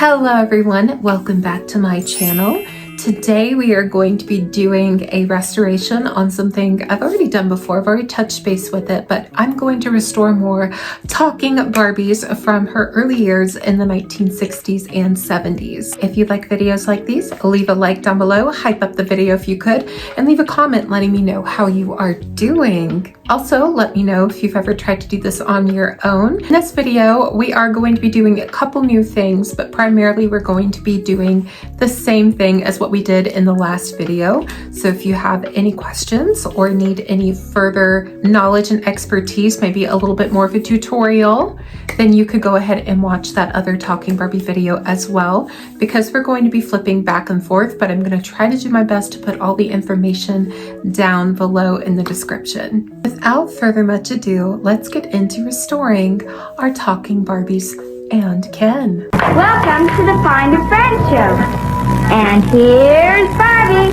Hello everyone, welcome back to my channel. Today we are going to be doing a restoration on something I've already done before. I've already touched base with it, but I'm going to restore more talking Barbies from her early years in the 1960s and 70s. If you like videos like these, leave a like down below, hype up the video if you could, and leave a comment letting me know how you are doing. Also, let me know if you've ever tried to do this on your own. In this video, we are going to be doing a couple new things, but primarily we're going to be doing the same thing as what we did in the last video. So if you have any questions or need any further knowledge and expertise, maybe a little bit more of a tutorial, then you could go ahead and watch that other Talking Barbie video as well, because we're going to be flipping back and forth, but I'm going to try to do my best to put all the information down below in the description. Without further much ado, let's get into restoring our talking Barbies and Ken. Welcome to the Find a Friend show. And here's Barbie.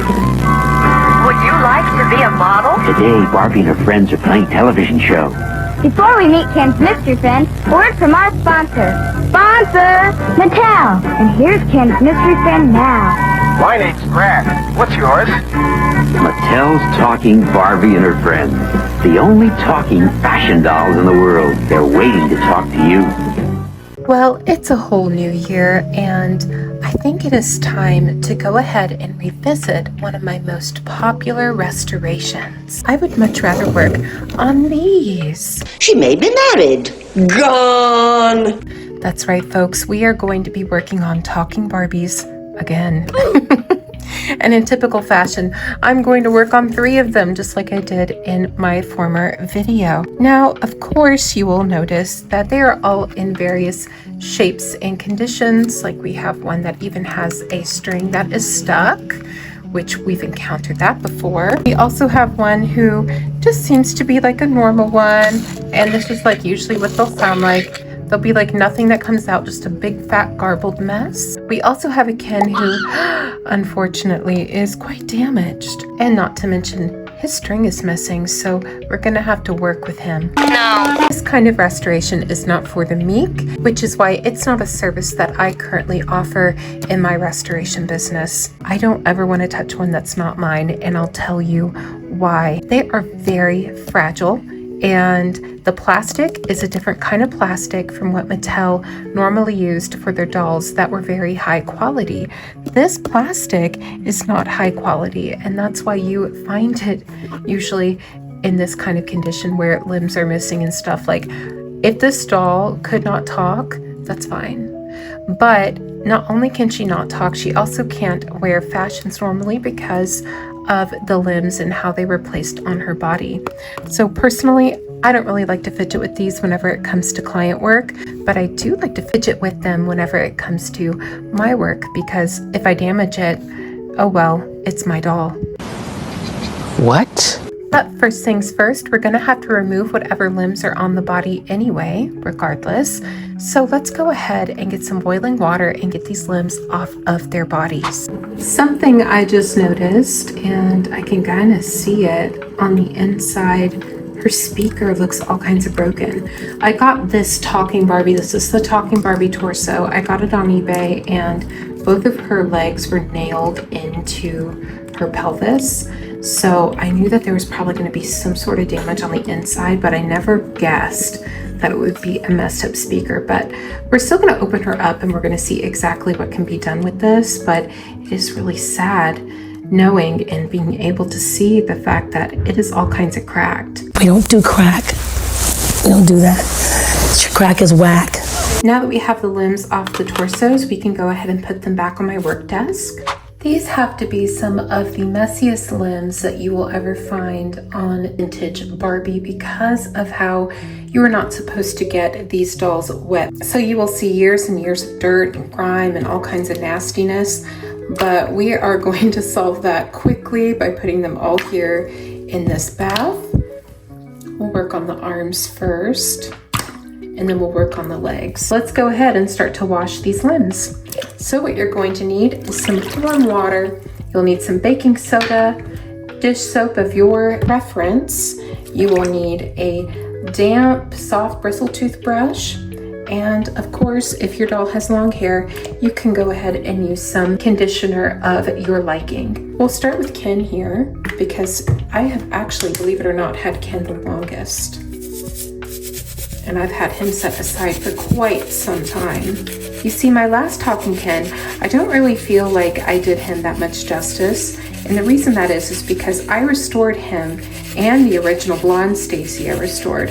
Would you like to be a model? Today, Barbie and her friends are playing a television show. Before we meet Ken's mystery friend, a word from our sponsor. Sponsor, Mattel. And here's Ken's mystery friend now. My name's Grant. What's yours? Mattel's Talking Barbie and her friends. The only talking fashion dolls in the world. They're waiting to talk to you. Well, it's a whole new year, and I think it is time to go ahead and revisit one of my most popular restorations. I would much rather work on these. She may be married. Gone. That's right, folks. We are going to be working on talking Barbies again. And in typical fashion, I'm going to work on 3 of them, just like I did in my former video. Now, of course, you will notice that they are all in various shapes and conditions. Like we have one that even has a string that is stuck, which we've encountered that before. We also have one who just seems to be like a normal one. And this is like usually what they'll sound like. There'll be like nothing that comes out, just a big fat garbled mess. We also have a Ken who unfortunately is quite damaged, and not to mention his string is missing, so we're gonna have to work with him. No. This kind of restoration is not for the meek, which is why it's not a service that I currently offer in my restoration business. I don't ever want to touch one that's not mine, and I'll tell you why. They are very fragile, and the plastic is a different kind of plastic from what Mattel normally used for their dolls that were very high quality. This plastic is not high quality, and that's why you find it usually in this kind of condition where limbs are missing and stuff. Like, if this doll could not talk, that's fine. But not only can she not talk, she also can't wear fashions normally because of the limbs and how they were placed on her body. So personally, I don't really like to fidget with these whenever it comes to client work, but I do like to fidget with them whenever it comes to my work, because if I damage it, oh well, it's my doll. What? But first things first, we're gonna have to remove whatever limbs are on the body anyway, regardless. So let's go ahead and get some boiling water and get these limbs off of their bodies. Something I just noticed, and I can kind of see it on the inside, her speaker looks all kinds of broken. I got this talking Barbie, this is the talking Barbie torso. I got it on eBay, and both of her legs were nailed into her pelvis. So I knew that there was probably going to be some sort of damage on the inside, but I never guessed that it would be a messed up speaker. But we're still going to open her up, and we're going to see exactly what can be done with this. But it is really sad knowing and being able to see the fact that it is all kinds of cracked. We don't do crack. We don't do that. Crack is whack. Now that we have the limbs off the torsos, we can go ahead and put them back on my work desk. These have to be some of the messiest limbs that you will ever find on vintage Barbie because of how you are not supposed to get these dolls wet. So you will see years and years of dirt and grime and all kinds of nastiness, but we are going to solve that quickly by putting them all here in this bath. We'll work on the arms first, and then we'll work on the legs. Let's go ahead and start to wash these limbs. So what you're going to need is some warm water. You'll need some baking soda, dish soap of your preference. You will need a damp, soft bristle toothbrush, And of course, if your doll has long hair, you can go ahead and use some conditioner of your liking. We'll start with Ken here because I have actually, believe it or not, had Ken the longest. And I've had him set aside for quite some time. You see, my last Talking Ken, I don't really feel like I did him that much justice. And the reason that is because I restored him and the original blonde Stacy I restored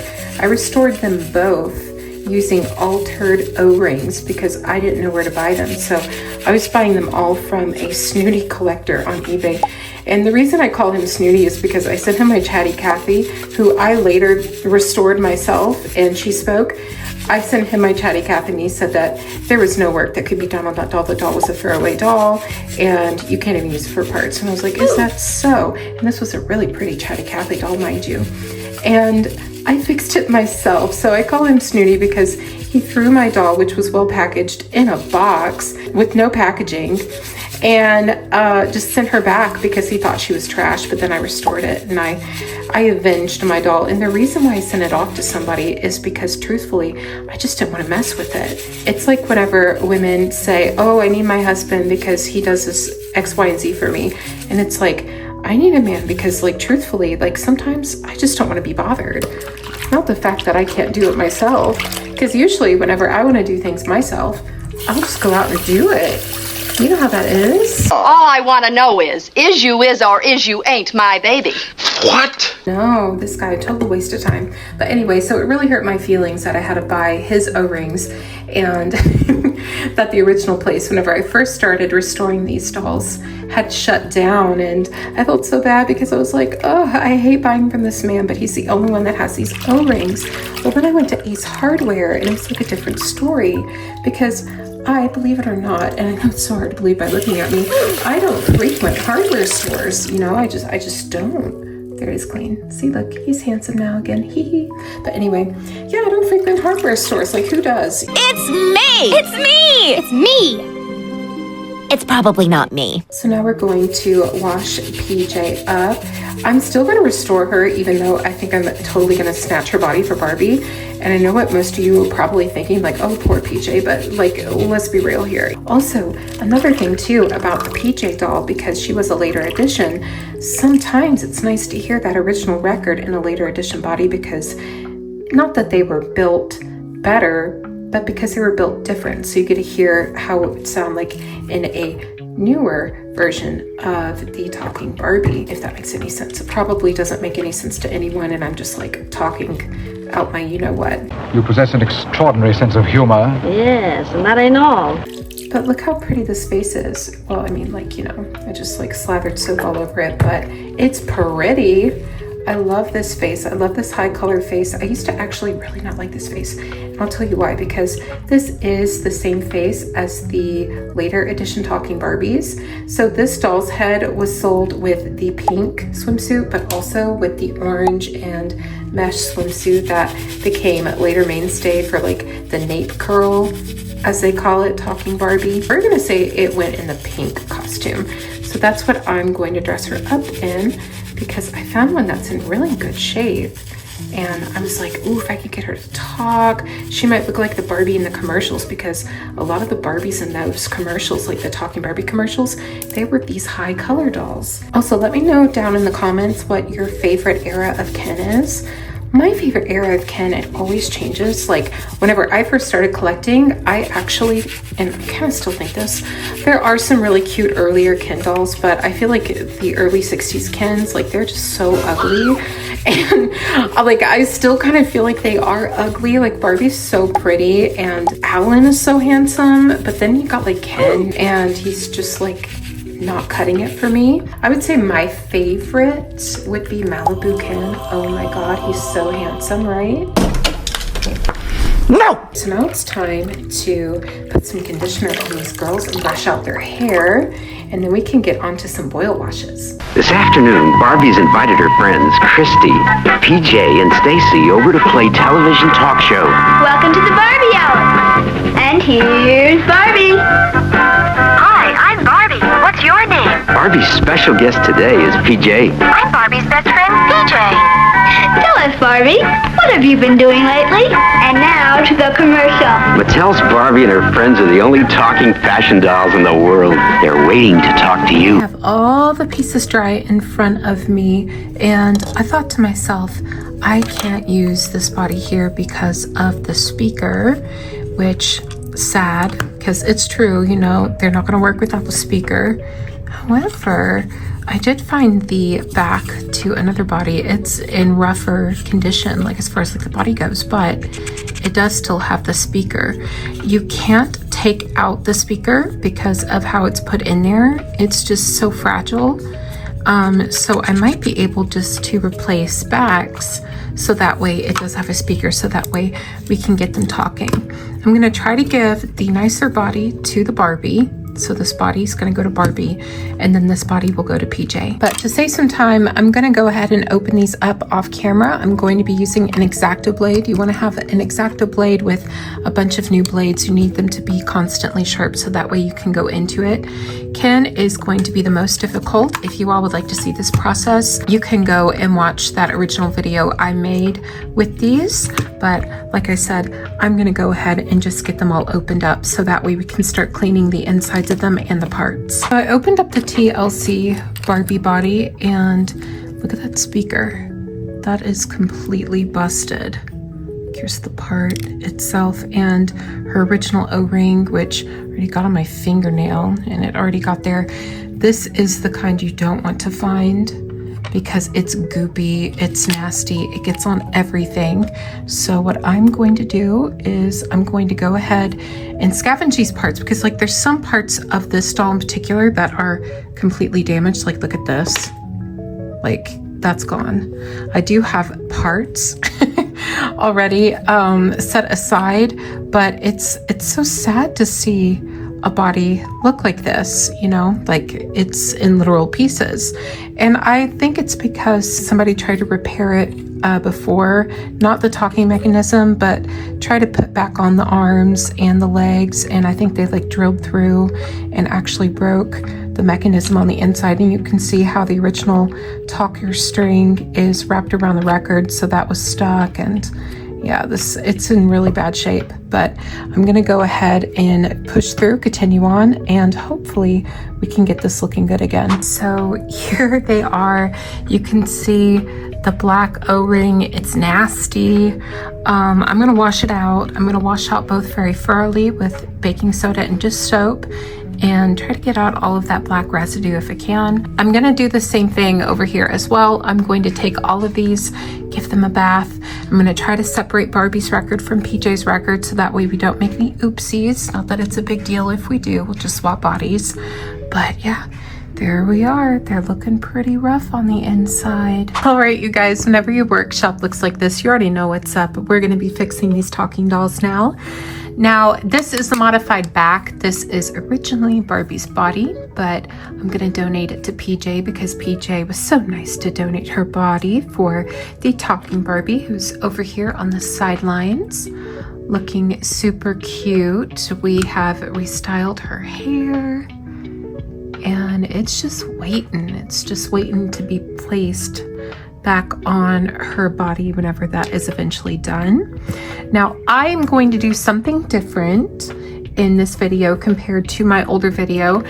them both using altered O-rings because I didn't know where to buy them. So I was buying them all from a snooty collector on eBay. And the reason I call him Snooty is because I sent him my Chatty Cathy, who I later restored myself, and she spoke. I sent him my Chatty Cathy, and he said that there was no work that could be done on that doll. The doll was a throwaway doll, and you can't even use it for parts. And I was like, is that so? And this was a really pretty Chatty Cathy doll, mind you. And I fixed it myself. So I call him Snooty because he threw my doll, which was well packaged, in a box with no packaging, and just sent her back because he thought she was trash. But then I restored it, and I avenged my doll. And the reason why I sent it off to somebody is because truthfully, I just didn't want to mess with it. It's like whenever women say, oh, I need my husband because he does this X, Y, and Z for me. And it's like, I need a man because, like, truthfully, like, sometimes I just don't want to be bothered. Not the fact that I can't do it myself, because usually whenever I want to do things myself, I'll just go out and do it. You know how that is? All I want to know is you is or is you ain't my baby. What? No, this guy, total waste of time. But anyway, so it really hurt my feelings that I had to buy his O-rings, and that the original place, whenever I first started restoring these dolls, had shut down. And I felt so bad because I was like, oh, I hate buying from this man, but he's the only one that has these O-rings. Well, then I went to Ace Hardware, and it was like a different story because I, believe it or not, and I know it's so hard to believe by looking at me, I don't frequent hardware stores, you know, I just don't. There he's clean. See, look, he's handsome now again, hee hee. But anyway, yeah, I don't frequent hardware stores, like who does? It's me! It's me! It's me! It's probably not me. So now we're going to wash PJ up. I'm still going to restore her, even though I think I'm totally going to snatch her body for Barbie. And I know what most of you are probably thinking, like, oh, poor PJ, but like, let's be real here. Also, another thing too about the PJ doll, because she was a later edition, sometimes it's nice to hear that original record in a later edition body, because not that they were built better, but because they were built different. So you get to hear how it would sound like in a newer version of the Talking Barbie, if that makes any sense. It probably doesn't make any sense to anyone, and I'm just like talking out my you-know-what. You possess an extraordinary sense of humor. Yes, and that ain't all. But look how pretty this face is. Well, I mean, like, you know, I just like slathered soap all over it, but it's pretty. I love this face. I love this high color face. I used to actually really not like this face. And I'll tell you why, because this is the same face as the later edition Talking Barbies. So this doll's head was sold with the pink swimsuit, but also with the orange and mesh swimsuit that became a later mainstay for like the nape curl, as they call it, Talking Barbie. We're gonna say it went in the pink costume. So that's what I'm going to dress her up in, because I found one that's in really good shape. And I was like, ooh, if I could get her to talk, she might look like the Barbie in the commercials, because a lot of the Barbies in those commercials, like the Talking Barbie commercials, they were these high color dolls. Also, let me know down in the comments what your favorite era of Ken is. My favorite era of Ken, it always changes. Like whenever I first started collecting, I actually, and I kind of still think this, there are some really cute earlier Ken dolls, but I feel like the early 60s Kens, like they're just so ugly. And like, I still kind of feel like they are ugly. Like Barbie's so pretty and Alan is so handsome, but then you got like Ken and he's just like not cutting it for me. I would say my favorite would be Malibu Ken. Oh my god, he's so handsome, right? No! So now it's time to put some conditioner on these girls and brush out their hair, and then we can get onto some boil washes. This afternoon, Barbie's invited her friends, Christy, PJ, and Stacy over to play television talk show. Welcome to the Barbie Hour. And here's Barbie. Hi, I'm Barbie. What's your name? Barbie's special guest today is PJ. I'm Barbie's best friend, PJ. Don't Tell us, Barbie, what have you been doing lately? And now to the commercial. Mattel's Barbie and her friends are the only talking fashion dolls in the world. They're waiting to talk to you. I have all the pieces dry in front of me, and I thought to myself, I can't use this body here because of the speaker, which sad, because it's true, you know, they're not going to work without the speaker. However, I did find the back to another body. It's in rougher condition, like as far as like the body goes, but it does still have the speaker. You can't take out the speaker because of how it's put in there. It's just so fragile. So I might be able just to replace backs so that way it does have a speaker, so that way we can get them talking. I'm gonna try to give the nicer body to the Barbie. So this body is going to go to Barbie, and then this body will go to PJ. But to save some time, I'm going to go ahead and open these up off camera. I'm going to be using an X-Acto blade. You want to have an X-Acto blade with a bunch of new blades. You need them to be constantly sharp so that way you can go into it. Ken is going to be the most difficult. If you all would like to see this process, you can go and watch that original video I made with these. But like I said, I'm going to go ahead and just get them all opened up so that way we can start cleaning the insides of them and the parts. So I opened up the TLC Barbie body, and look at that speaker. That is completely busted. Here's the part itself and her original O-ring, which already got on my fingernail, and it already got there. This is the kind you don't want to find because it's goopy, it's nasty, it gets on everything. So what I'm going to do is I'm going to go ahead and scavenge these parts, because like there's some parts of this doll in particular that are completely damaged. Like look at this, like that's gone. I do have parts already set aside, but it's so sad to see a body look like this, you know, like it's in literal pieces. And I think it's because somebody tried to repair it before, not the talking mechanism, but try to put back on the arms and the legs, and I think they like drilled through and actually broke the mechanism on the inside. And you can see how the original talker string is wrapped around the record, so that was stuck. And yeah, it's in really bad shape, but I'm gonna go ahead and push through, continue on, and hopefully we can get this looking good again. So here they are. You can see the black O-ring. It's nasty. I'm gonna wash it out. I'm gonna wash out both very thoroughly with baking soda and just soap, and try to get out all of that black residue if I can. I'm gonna do the same thing over here as well. I'm going to take all of these, give them a bath. I'm gonna try to separate Barbie's record from PJ's record so that way we don't make any oopsies. Not that it's a big deal if we do, we'll just swap bodies. But yeah, there we are. They're looking pretty rough on the inside. All right, you guys, whenever your workshop looks like this, you already know what's up. We're gonna be fixing these talking dolls now. Now, this is the modified back. This is originally Barbie's body, but I'm gonna donate it to PJ because PJ was so nice to donate her body for the talking Barbie, who's over here on the sidelines, looking super cute. We have restyled her hair, and it's just waiting. It's just waiting to be placed back on her body whenever that is eventually done. Now, I am going to do something different in this video compared to my older video.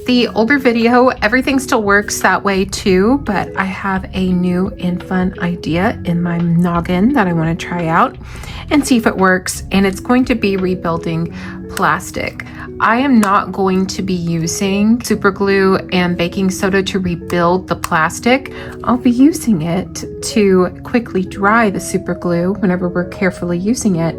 The older video, everything still works that way too, but I have a new and fun idea in my noggin that I want to try out and see if it works, and it's going to be rebuilding plastic. I am not going to be using super glue and baking soda to rebuild the plastic. I'll be using it to quickly dry the super glue whenever we're carefully using it,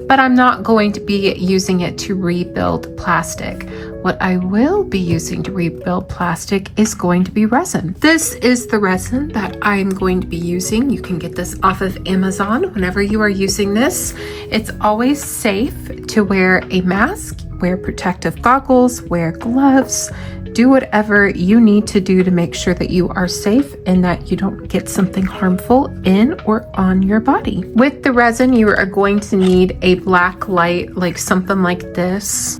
but I'm not going to be using it to rebuild plastic. What I will be using to rebuild plastic is going to be resin. This is the resin that I'm going to be using. You can get this off of Amazon whenever you are using this. It's always safe to wear a mask, wear protective goggles, wear gloves, do whatever you need to do to make sure that you are safe and that you don't get something harmful in or on your body. With the resin, you are going to need a black light, like something like this.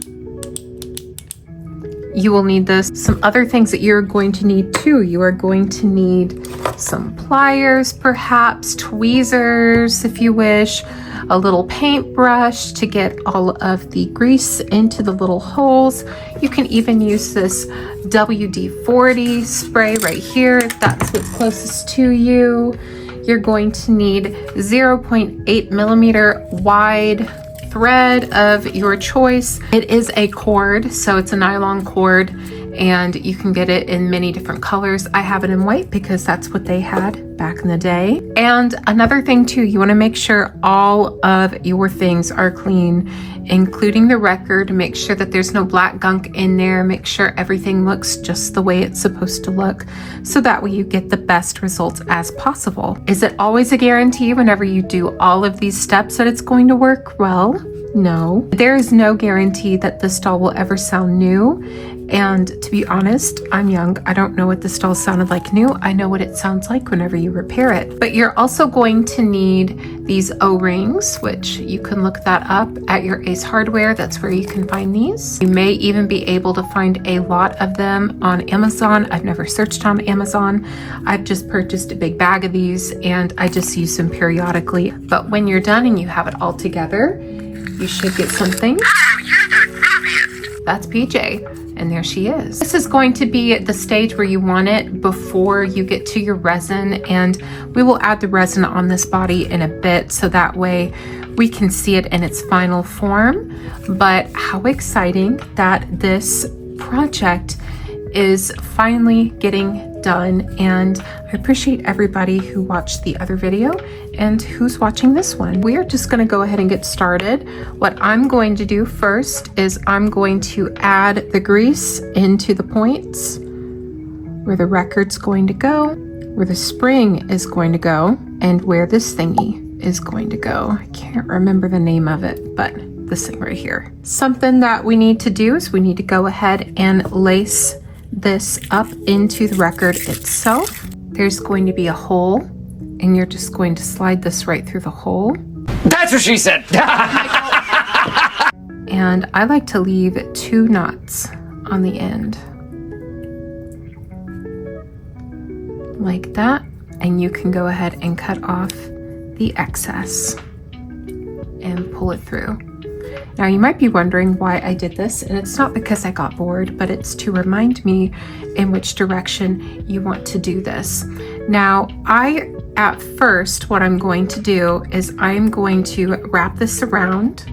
You will need this. Some other things that you're going to need too. You are going to need some pliers, perhaps tweezers if you wish, a little paintbrush to get all of the grease into the little holes. You can even use this WD-40 spray right here if that's what's closest to you. You're going to need 0.8 millimeter wide thread of your choice. It is a cord, so it's a nylon cord, and you can get it in many different colors. I have it in white because that's what they had back in the day. And another thing too, you want to make sure all of your things are clean, including the record. Make sure that there's no black gunk in there. Make sure everything looks just the way it's supposed to look, so that way you get the best results as possible. Is it always a guarantee whenever you do all of these steps that it's going to work? Well, no. There is no guarantee that this doll will ever sound new. And to be honest, I'm young. I don't know what this doll sounded like new. I know what it sounds like whenever you repair it. But you're also going to need these O-rings, which you can look that up at your Ace Hardware. That's where you can find these. You may even be able to find a lot of them on Amazon. I've never searched on Amazon. I've just purchased a big bag of these and I just use them periodically. But when you're done and you have it all together, you should get something. That's PJ. And there she is. This is going to be the stage where you want it before you get to your resin, and we will add the resin on this body in a bit so that way we can see it in its final form. But how exciting that this project is finally getting done, and I appreciate everybody who watched the other video and who's watching this one. We are just going to go ahead and get started. What I'm going to do first is I'm going to add the grease into the points where the record's going to go, where the spring is going to go, and where this thingy is going to go. I can't remember the name of it, but this thing right here. Something that we need to do is we need to go ahead and lace this up into the record itself. There's going to be a hole, and you're just going to slide this right through the hole. That's what she said. And I like to leave 2 knots on the end. Like that. And you can go ahead and cut off the excess and pull it through. Now you might be wondering why I did this, and it's not because I got bored, but it's to remind me in which direction you want to do this. Now, at first, what I'm going to do is I'm going to wrap this around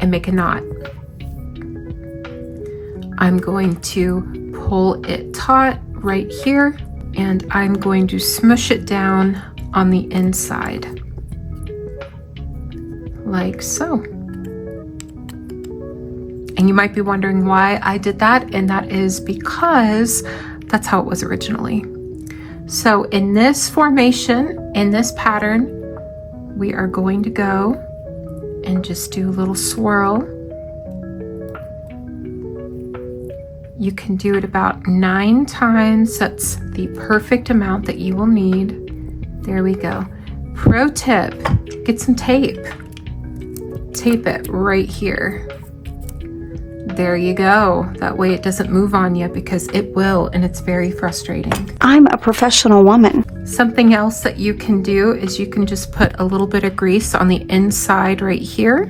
and make a knot. I'm going to pull it taut right here, and I'm going to smush it down on the inside, like so. And you might be wondering why I did that, and that is because that's how it was originally. So in this formation, in this pattern, we are going to go and just do a little swirl. You can do it about 9 times. That's the perfect amount that you will need. There we go. Pro tip, get some tape. Tape it right here. There you go. That way it doesn't move on you, because it will, and it's very frustrating. I'm a professional woman. Something else that you can do is you can just put a little bit of grease on the inside right here.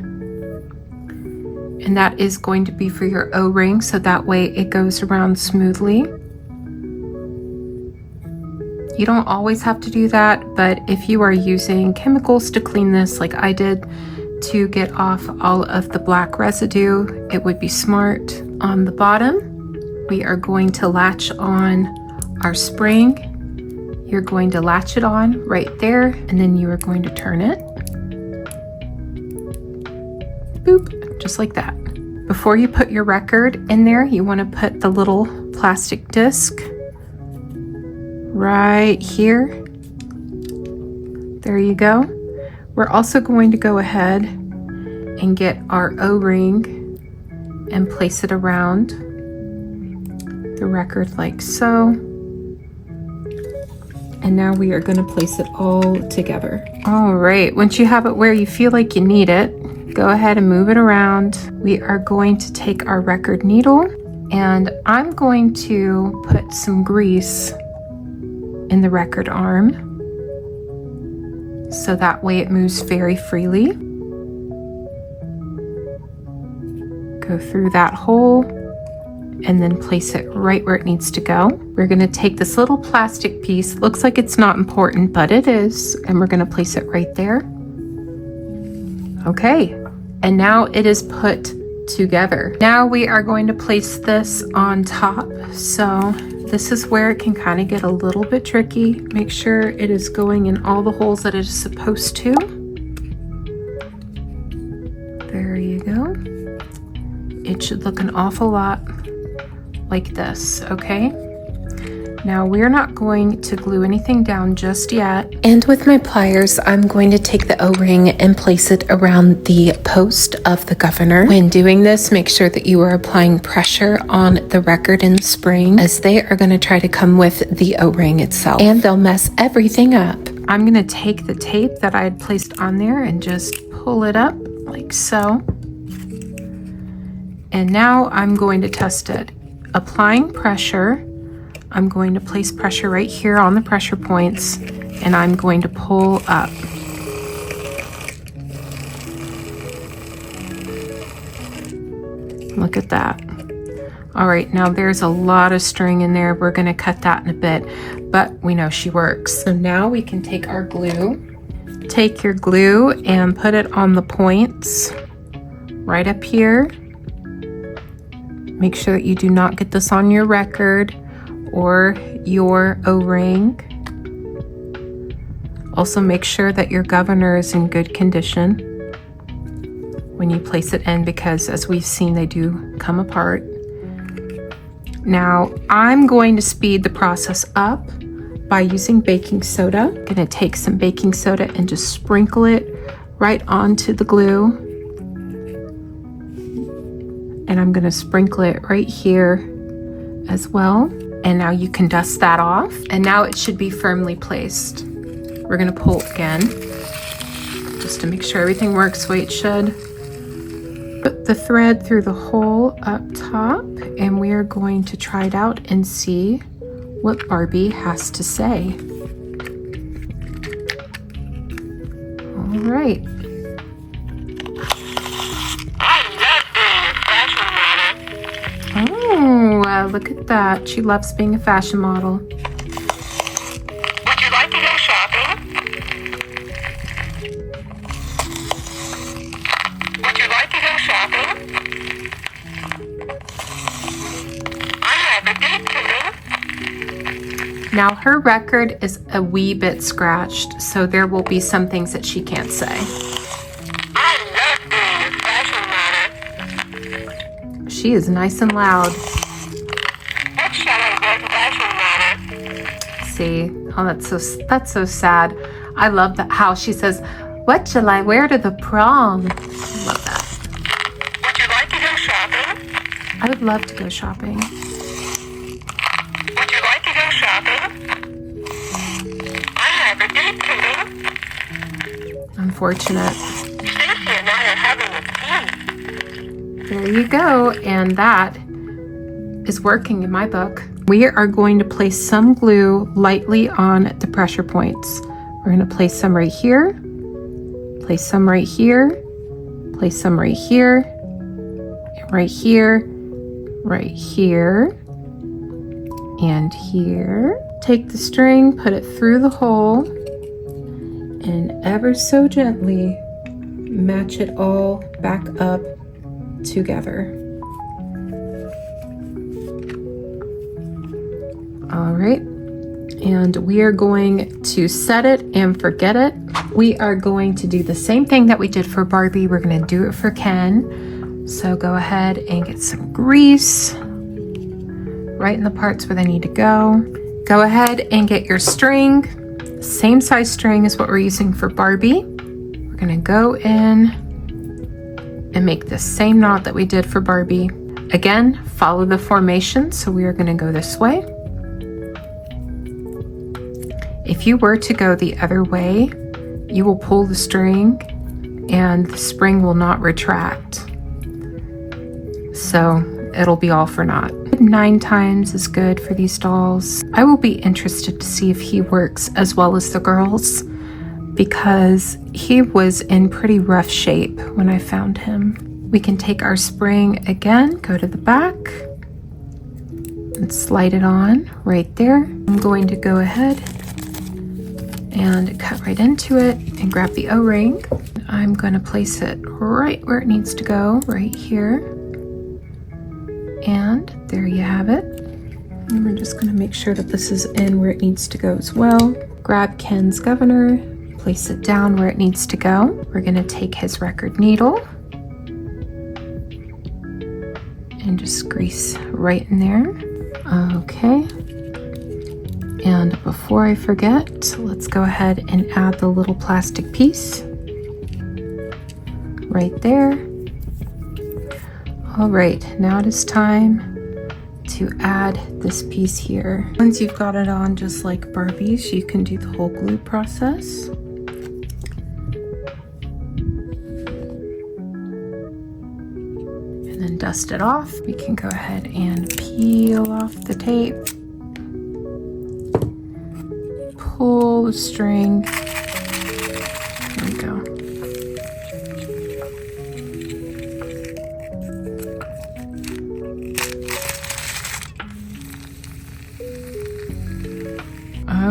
And that is going to be for your O-ring, so that way it goes around smoothly. You don't always have to do that, but if you are using chemicals to clean this like I did, to get off all of the black residue, it would be smart. On the bottom, we are going to latch on our spring. You're going to latch it on right there, and then you are going to turn it. Boop, just like that. Before you put your record in there, you want to put the little plastic disc right here. There you go. We're also going to go ahead and get our O-ring and place it around the record like so. And now we are going to place it all together. All right, once you have it where you feel like you need it, go ahead and move it around. We are going to take our record needle And I'm going to put some grease in the record arm so that way it moves very freely. Go through that hole and then place it right where it needs to go. We're going to take this little plastic piece, looks like it's not important, but it is, and we're going to place it right there. Okay, and now it is put together. Now we are going to place this on top. So this is where it can kind of get a little bit tricky. Make sure it is going in all the holes that it is supposed to. There you go. It should look an awful lot like this, okay? Now we're not going to glue anything down just yet. And with my pliers, I'm going to take the O-ring and place it around the post of the governor. When doing this, make sure that you are applying pressure on the record and spring, as they are going to try to come with the O-ring itself, and they'll mess everything up. I'm going to take the tape that I had placed on there and just pull it up like so. And now I'm going to test it. Applying pressure, I'm going to place pressure right here on the pressure points, and I'm going to pull up. Look at that. All right, now there's a lot of string in there. We're going to cut that in a bit, but we know she works. So now we can take our glue. Take your glue and put it on the points right up here. Make sure that you do not get this on your record or your O-ring. Also make sure that your governor is in good condition when you place it in, because as we've seen, they do come apart. Now I'm going to speed the process up by using baking soda. I'm going to take some baking soda and just sprinkle it right onto the glue. And I'm going to sprinkle it right here as well. And now you can dust that off. And now it should be firmly placed. We're going to pull again, just to make sure everything works the way it should. Put the thread through the hole up top, and we are going to try it out and see what Barbie has to say. All right. Oh, look at that. She loves being a fashion model. Would you like to go shopping? Would you like to go shopping? I have a date today. Now her record is a wee bit scratched, so there will be some things that she can't say. I love being a fashion model. She is nice and loud. What shall I wear to fashion model? See, oh, that's so sad. I love that how she says, "What shall I wear to the prom?" I love that. Would you like to go shopping? I would love to go shopping. Would you like to go shopping? I have a date today. Unfortunate. Stacy and I are having a tea. There you go, and that is working in my book. We are going to place some glue lightly on the pressure points. We're going to place some right here, place some right here, place some right here, right here, right here, and here. Take the string, put it through the hole, and ever so gently match it all back up together. All right, and we are going to set it and forget it. We are going to do the same thing that we did for Barbie. We're going to do it for Ken. So go ahead and get some grease right in the parts where they need to go. Go ahead and get your string, same size string as what we're using for Barbie. We're going to go in and make the same knot that we did for Barbie. Again, follow the formation. So we are going to go this way. If you were to go the other way, you will pull the string and the spring will not retract. So it'll be all for naught. 9 times is good for these dolls. I will be interested to see if he works as well as the girls, because he was in pretty rough shape when I found him. We can take our spring again, go to the back, and slide it on right there. I'm going to go ahead and cut right into it and grab the O-ring. I'm going to place it right where it needs to go, right here. And there you have it. And we're just going to make sure that this is in where it needs to go as well. Grab Ken's governor, place it down where it needs to go. We're going to take his record needle and just grease right in there. Okay. And before I forget, let's go ahead and add the little plastic piece right there. All right, now it is time to add this piece here. Once you've got it on just like Barbie's, you can do the whole glue process. And then dust it off. We can go ahead and peel off the tape. Pull the string. There we go.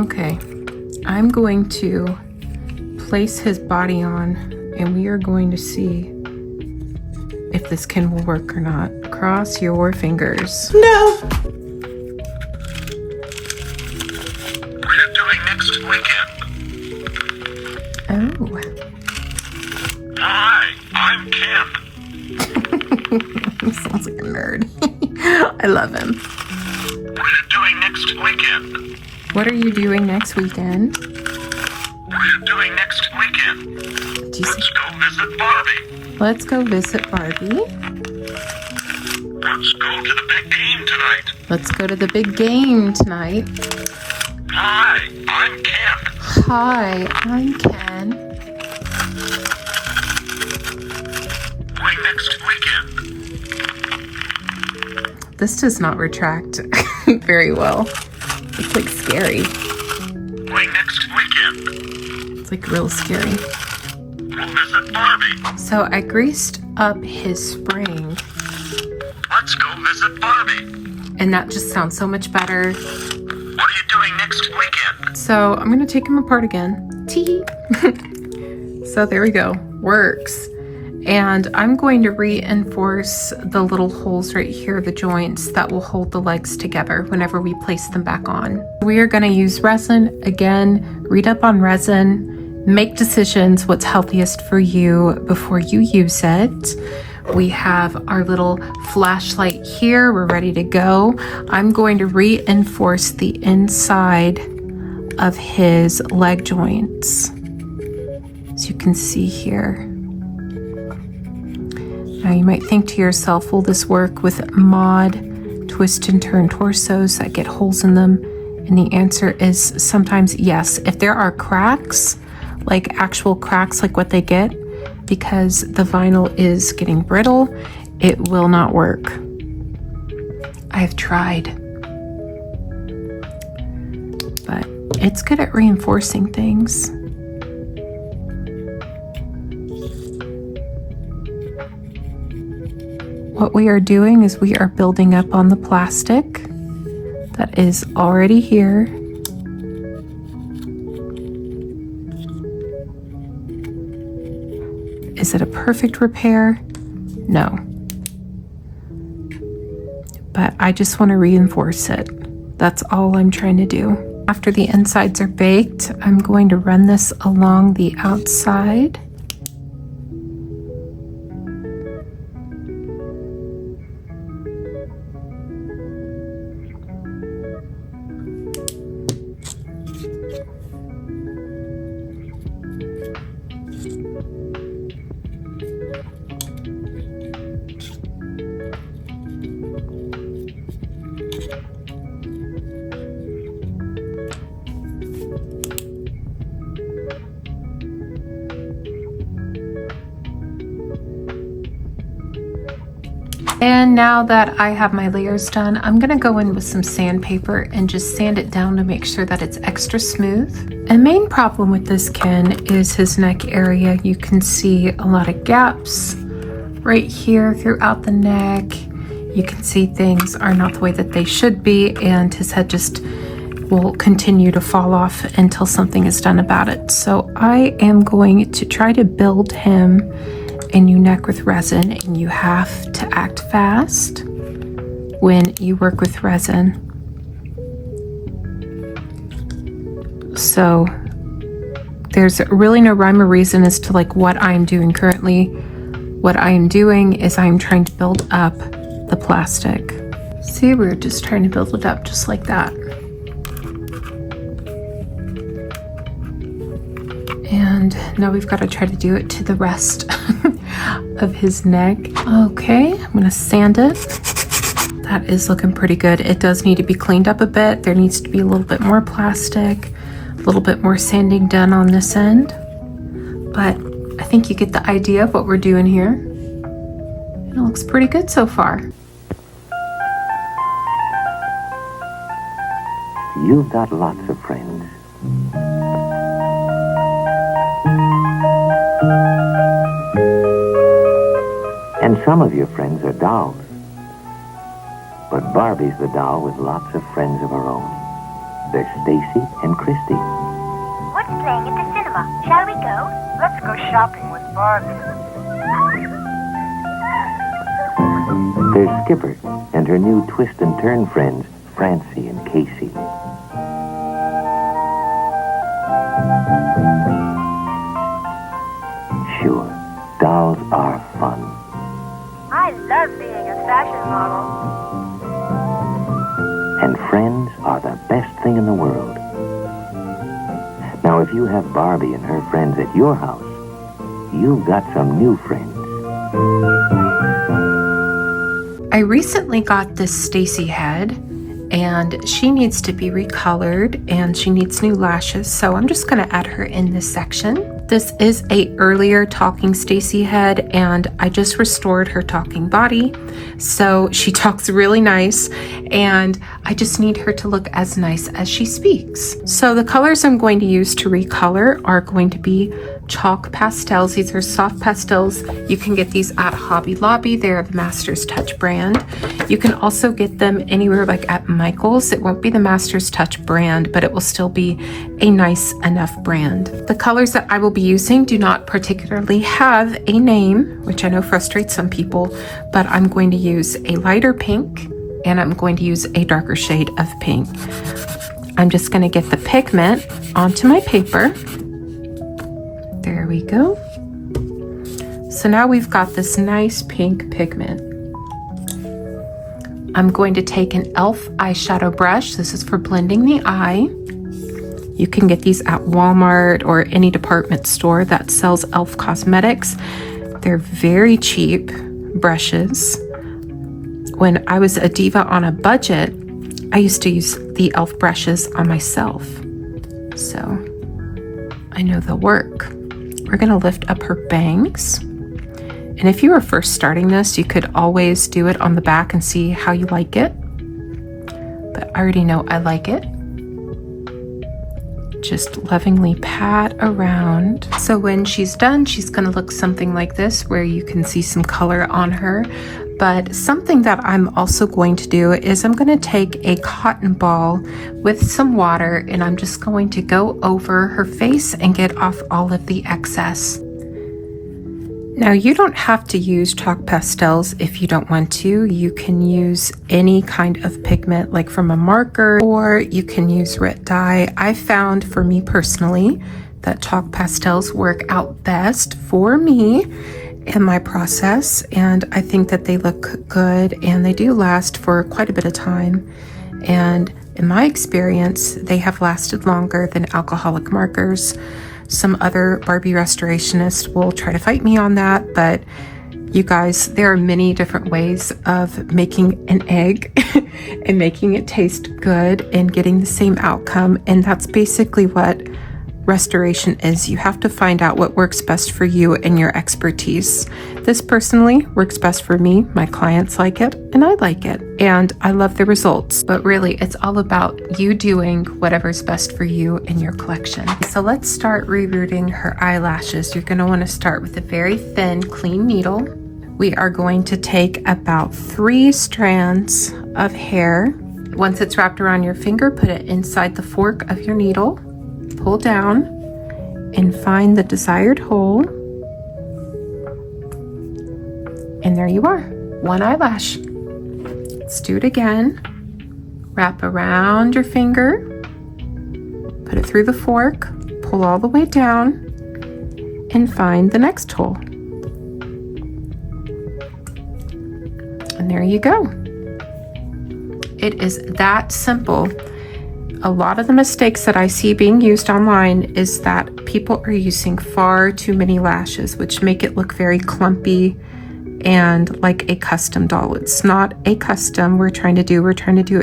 Okay, I'm going to place his body on, and we are going to see if this can work or not. Cross your fingers. No! What are you doing next weekend? Oh. Hi, I'm Ken. He sounds like a nerd. I love him. What are you doing next weekend? What are you doing next weekend? What are you doing next weekend? Do you Let's go visit Barbie. Let's go visit Barbie. Let's go to the big game tonight. Let's go to the big game tonight. Hi, I'm Ken. Hi, I'm Ken. Play next weekend. This does not retract very well. It's like scary. Play next weekend. It's like real scary. We'll visit Barbie. So I greased up his spring, Let's go visit Barbie. and that just sounds so much better. What are you doing next weekend? So I'm gonna take him apart again. Tee. So there we go. Works. And I'm going to reinforce the little holes right here, the joints that will hold the legs together whenever we place them back on. We are going to use resin. Again, read up on resin, make decisions what's healthiest for you before you use it. We have our little flashlight here. We're ready to go. I'm going to reinforce the inside of his leg joints, as you can see here. Now you might think to yourself, will this work with mod twist and turn torsos that get holes in them? And the answer is sometimes yes. If there are cracks, like actual cracks like what they get, because the vinyl is getting brittle, it will not work. I've tried. But it's good at reinforcing things. What we are doing is we are building up on the plastic that is already here. Is it a perfect repair? No. But I just want to reinforce it. That's all I'm trying to do. After the insides are baked, I'm going to run this along the outside. And now that I have my layers done, I'm gonna go in with some sandpaper and just sand it down to make sure that it's extra smooth. A main problem with this Ken is his neck area. You can see a lot of gaps right here throughout the neck. You can see things are not the way that they should be, and his head just will continue to fall off until something is done about it. So I am going to try to build him a new neck with resin, and you have to act fast when you work with resin. So there's really no rhyme or reason as to like what I'm doing currently. What I am doing is I'm trying to build up the plastic. See, we're just trying to build it up just like that. And now we've got to try to do it to the rest of his neck. Okay, I'm gonna sand it. That is looking pretty good. It does need to be cleaned up a bit. There needs to be a little bit more plastic, a little bit more sanding done on this end. But I think you get the idea of what we're doing here. It looks pretty good so far. You've got lots of friends. And some of your friends are dolls. But Barbie's the doll with lots of friends of her own. They're Stacy and Christy. What's playing at the cinema? Shall we go? Let's go shopping with Barbie. There's Skipper and her new twist and turn friends, Francie and Casey. Sure, dolls are fun. I love being a fashion model. And friends are the best thing in the world. Now, if you have Barbie and her friends at your house, you've got some new friends. I recently got this Stacy head, and she needs to be recolored and she needs new lashes, so I'm just going to add her in this section. This is a earlier talking Stacy head, and I just restored her talking body, so she talks really nice, and I just need her to look as nice as she speaks. So the colors I'm going to use to recolor are going to be chalk pastels. These are soft pastels. You can get these at Hobby Lobby. They're the Master's Touch brand. You can also get them anywhere like at Michael's. It won't be the Master's Touch brand, but it will still be a nice enough brand. The colors that I will be using do not particularly have a name, which I know frustrates some people, but I'm going to use a lighter pink and I'm going to use a darker shade of pink. I'm just going to get the pigment onto my paper. There we go. So now we've got this nice pink pigment. I'm going to take an e.l.f. eyeshadow brush. This is for blending the eye. You can get these at Walmart or any department store that sells e.l.f. cosmetics. They're very cheap brushes. When I was a diva on a budget, I used to use the e.l.f. brushes on myself. So I know they'll work. We're gonna lift up her bangs. And if you were first starting this, you could always do it on the back and see how you like it. But I already know I like it. Just lovingly pat around. So when she's done, she's gonna look something like this, where you can see some color on her. But something that I'm also going to do is I'm gonna take a cotton ball with some water, and I'm just going to go over her face and get off all of the excess. Now, you don't have to use chalk pastels if you don't want to. You can use any kind of pigment, like from a marker, or you can use red dye. I found, for me personally, that chalk pastels work out best for me in my process, and I think that they look good and they do last for quite a bit of time. And in my experience, they have lasted longer than alcoholic markers. Some other Barbie restorationists will try to fight me on that, but you guys, there are many different ways of making an egg and making it taste good and getting the same outcome. And that's basically what restoration is you have to find out what works best for you and your expertise. This personally works best for me. My clients like it and I like it and I love the results. But really it's all about you doing whatever's best for you and your collection. So let's start rerouting her eyelashes. You're going to want to start with a very thin, clean needle. We are going to take about 3 strands of hair. Once it's wrapped around your finger, put it inside the fork of your needle. Pull down and find the desired hole. And there you are, 1 eyelash. Let's do it again. Wrap around your finger, put it through the fork, pull all the way down, and find the next hole. And there you go. It is that simple. A lot of the mistakes that I see being used online is that people are using far too many lashes, which make it look very clumpy and like a custom doll. It's not a custom we're trying to do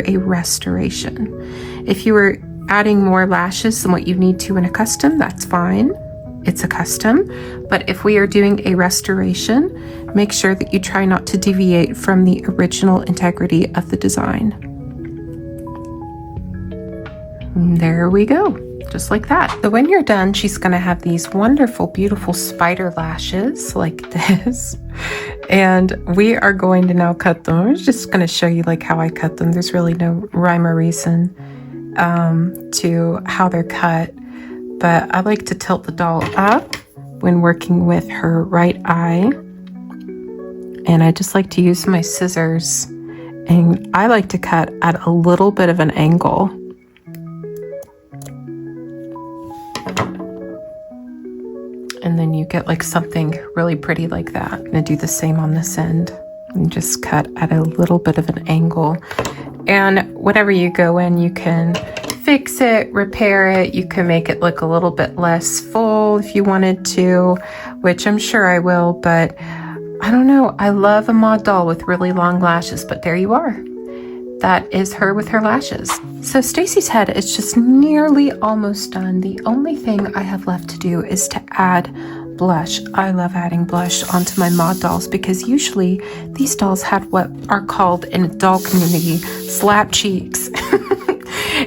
a restoration. If you are adding more lashes than what you need to in a custom, that's fine. It's a custom. But if we are doing a restoration, make sure that you try not to deviate from the original integrity of the design. And there we go, just like that. So when you're done, she's gonna have these wonderful, beautiful spider lashes like this. And we are going to now cut them. I'm just gonna show you like how I cut them. There's really no rhyme or reason to how they're cut. But I like to tilt the doll up when working with her right eye. And I just like to use my scissors. And I like to cut at a little bit of an angle. And then you get like something really pretty like that. I'm gonna do the same on this end and just cut at a little bit of an angle. And whatever you go in, you can fix it, repair it. You can make it look a little bit less full if you wanted to, which I'm sure I will, but I don't know. I love a mod doll with really long lashes, but there you are. That is her with her lashes. So Stacy's head is just nearly almost done. The only thing I have left to do is to add blush. I love adding blush onto my mod dolls because usually these dolls had what are called in the doll community slap cheeks.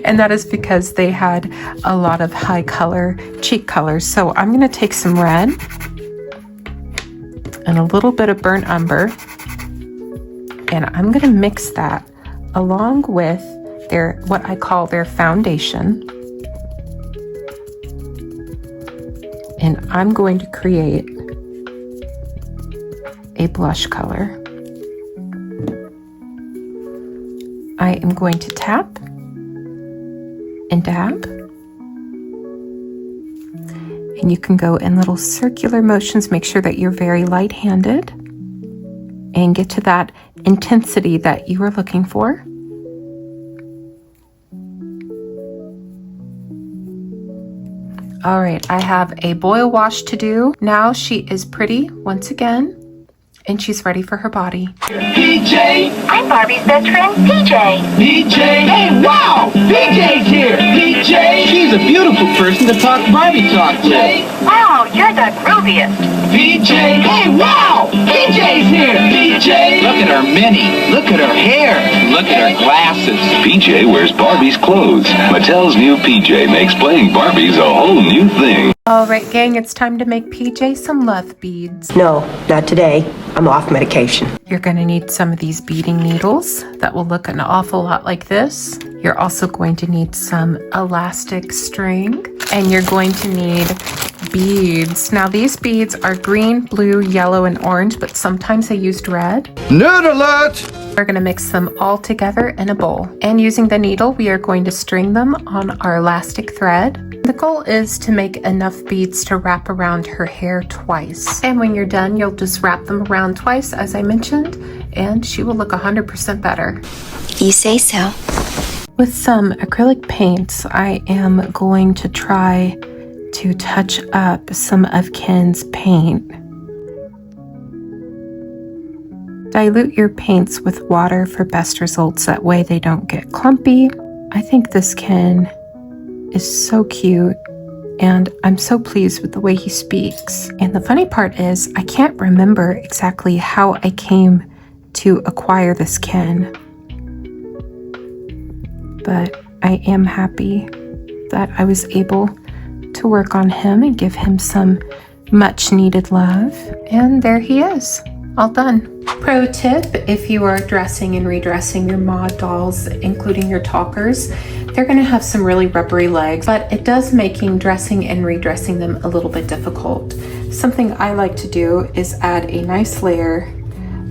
And that is because they had a lot of high color cheek colors. So I'm gonna take some red and a little bit of burnt umber, and I'm gonna mix that along with their, what I call their foundation. And I'm going to create a blush color. I am going to tap and dab. And you can go in little circular motions, make sure that you're very light-handed and get to that intensity that you are looking for. All right, I have a boil wash to do. Now she is pretty once again, and she's ready for her body. PJ! I'm Barbie's best friend, PJ. PJ! Hey, wow! PJ's here! PJ! She's a beautiful person to talk Barbie talk to. Wow, you're the grooviest. PJ! Hey, wow! PJ's here! PJ! Look at her mini. Look at her hair. Look at her glasses. PJ wears Barbie's clothes. Mattel's new PJ makes playing Barbies a whole new thing. All right, gang, it's time to make PJ some love beads. No, not today. I'm off medication. You're gonna need some of these beading needles that will look an awful lot like this. You're also going to need some elastic string, and you're going to need beads. Now these beads are green, blue, yellow, and orange, but sometimes they used red. Nerd alert! We're gonna mix them all together in a bowl. And using the needle, we are going to string them on our elastic thread. The goal is to make enough beads to wrap around her hair twice. And when you're done, you'll just wrap them around twice, as I mentioned, and she will look 100% better. You say so. With some acrylic paints, I am going to try to touch up some of Ken's paint. Dilute your paints with water for best results. That way they don't get clumpy. I think this Ken is so cute and I'm so pleased with the way he speaks. And the funny part is, I can't remember exactly how I came to acquire this Ken, but I am happy that I was able to work on him and give him some much needed love. And there he is, all done. Pro tip, if you are dressing and redressing your mod dolls, including your talkers, they're going to have some really rubbery legs, but it does making dressing and redressing them a little bit difficult. Something I like to do is add a nice layer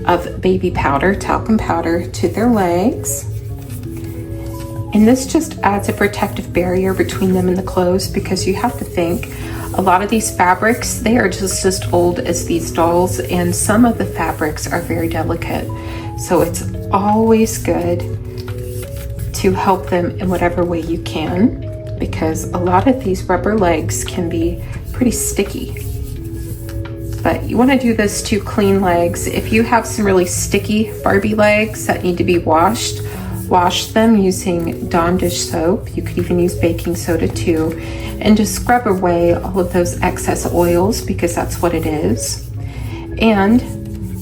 of baby powder, talcum powder, to their legs. And this just adds a protective barrier between them and the clothes, because you have to think, a lot of these fabrics, they are just as old as these dolls, and some of the fabrics are very delicate. So it's always good to help them in whatever way you can, because a lot of these rubber legs can be pretty sticky. But you want to do this to clean legs. If you have some really sticky Barbie legs that need to be washed, wash them using Dawn dish soap. You could even use baking soda too, and just scrub away all of those excess oils, because that's what it is. And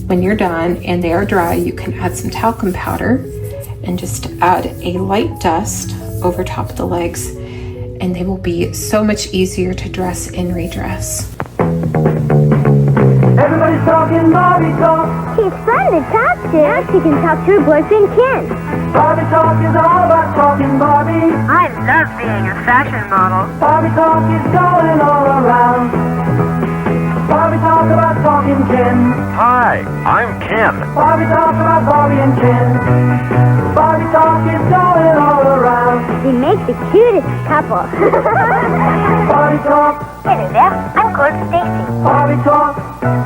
when you're done and they are dry, you can add some talcum powder and just add a light dust over top of the legs, and they will be so much easier to dress and redress. Everybody's talking Barbie talk. She's fun to talk to. Now she can talk to her boyfriend Ken. Barbie talk is all about talking Barbie. I love being a fashion model. Barbie talk is going all around. Barbie talk about talking Ken. Hi, I'm Ken. Barbie talk about Barbie and Ken. Barbie talk is going all around. We make the cutest couple. Barbie talk. Hello there, I'm called Stacy. Barbie talk.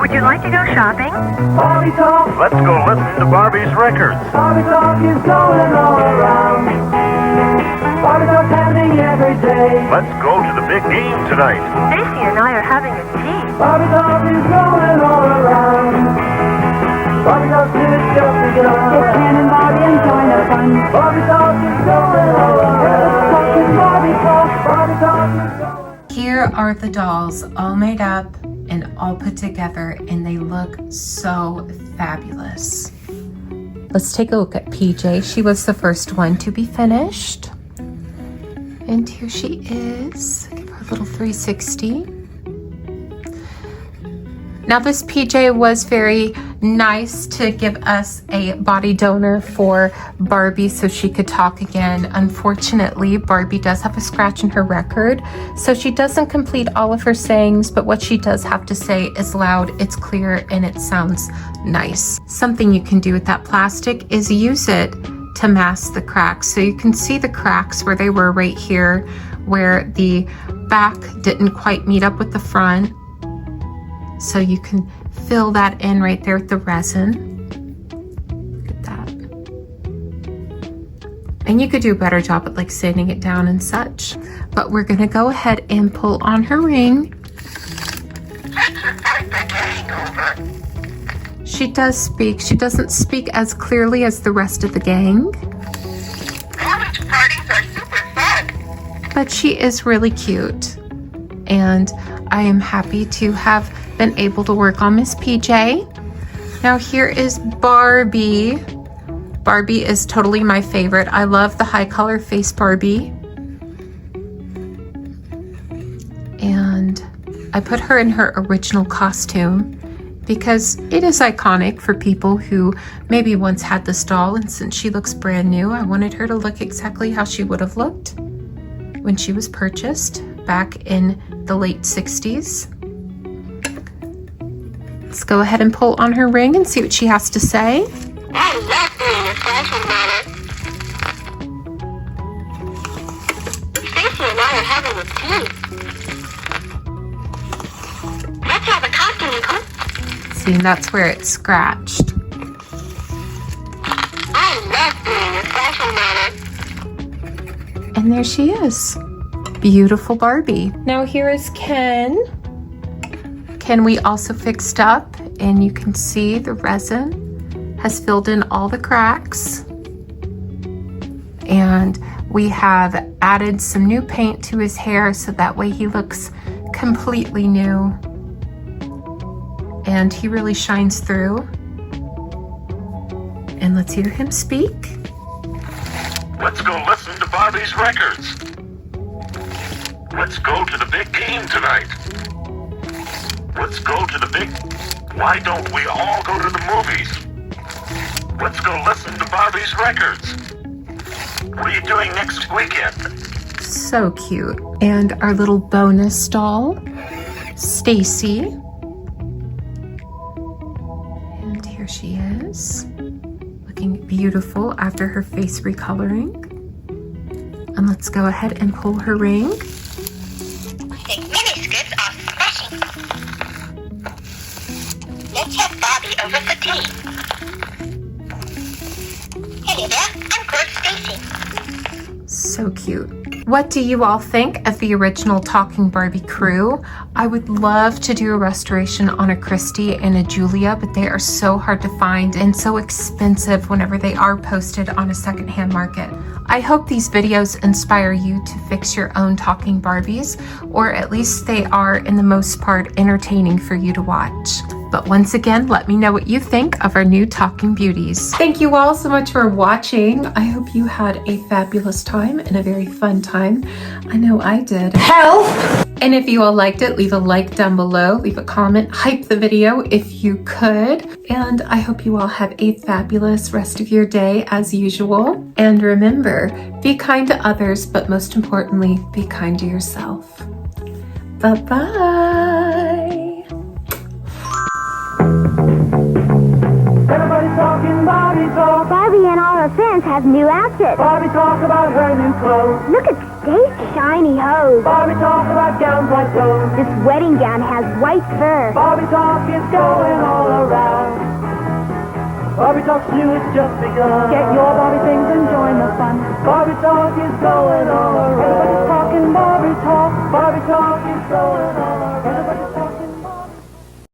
Would you like to go shopping? Barbie talk. Let's go listen to Barbie's records. Barbie talk is going all around. Barbie talk's happening every day. Let's go to the big game tonight. Stacy and I are having a tea. Barbie talk is going all around. Barbie talk is just begun. Get Ken and Barbie and join the fun. Barbie talk is going all around. Talking Barbie talk. Barbie talk is going. Here are the dolls all made up and all put together, and they look so fabulous. Let's take a look at PJ. She was the first one to be finished. And here she is. Give her a little 360. Now this PJ was very nice to give us a body donor for Barbie so she could talk again. Unfortunately, Barbie does have a scratch in her record, so she doesn't complete all of her sayings, but what she does have to say is loud, it's clear, and it sounds nice. Something you can do with that plastic is use it to mask the cracks. So you can see the cracks where they were right here, where the back didn't quite meet up with the front. So you can fill that in right there with the resin. Look at that. And you could do a better job at like sanding it down and such. But we're gonna go ahead and pull on her ring. She does speak. She doesn't speak as clearly as the rest of the gang. College parties are super fun. But she is really cute. And I am happy to have been able to work on Miss PJ. Now here is Barbie. Barbie is totally my favorite. I love the high color face Barbie. And I put her in her original costume because it is iconic for people who maybe once had this doll, and since she looks brand new, I wanted her to look exactly how she would have looked when she was purchased back in the late 60s. Let's go ahead and pull on her ring and see what she has to say. I love being a fashion model. Stacy and I are having a tea. Let's have a costume, huh? See, and that's where it's scratched. I love being a fashion model. And there she is. Beautiful Barbie. Now here is Ken. Ken we also fixed up, and you can see the resin has filled in all the cracks. And we have added some new paint to his hair so that way he looks completely new. And he really shines through. And let's hear him speak. Let's go listen to Barbie's records. Let's go to the big game tonight. Let's go to the big... Why don't we all go to the movies? Let's go listen to Barbie's records. What are you doing next weekend? So cute. And our little bonus doll, Stacy. And here she is, looking beautiful after her face recoloring. And let's go ahead and pull her ring. The miniskirts are smashing. Let's have Barbie over for tea. Hello there, I'm Coach Stacy. So cute. What do you all think of the original Talking Barbie crew? I would love to do a restoration on a Christy and a Julia, but they are so hard to find and so expensive whenever they are posted on a secondhand market. I hope these videos inspire you to fix your own Talking Barbies, or at least they are, in the most part, entertaining for you to watch. But once again, let me know what you think of our new Talking Beauties. Thank you all so much for watching. I hope you had a fabulous time and a very fun time. I know I did. Help! And if you all liked it, leave a like down below, leave a comment, hype the video if you could. And I hope you all have a fabulous rest of your day as usual. And remember, be kind to others, but most importantly, be kind to yourself. Bye-bye. Everybody's talking Barbie talk. Barbie and all her friends have new outfits. Barbie talk about her new clothes. Look at Stacy's shiny hose. Barbie talk about gowns like those. This wedding gown has white fur. Barbie talk is going all around. Barbie talk's new, it's just begun. Get your Barbie things and join the fun. Barbie talk is going all around. Everybody's talking Barbie talk. Barbie talk is going on.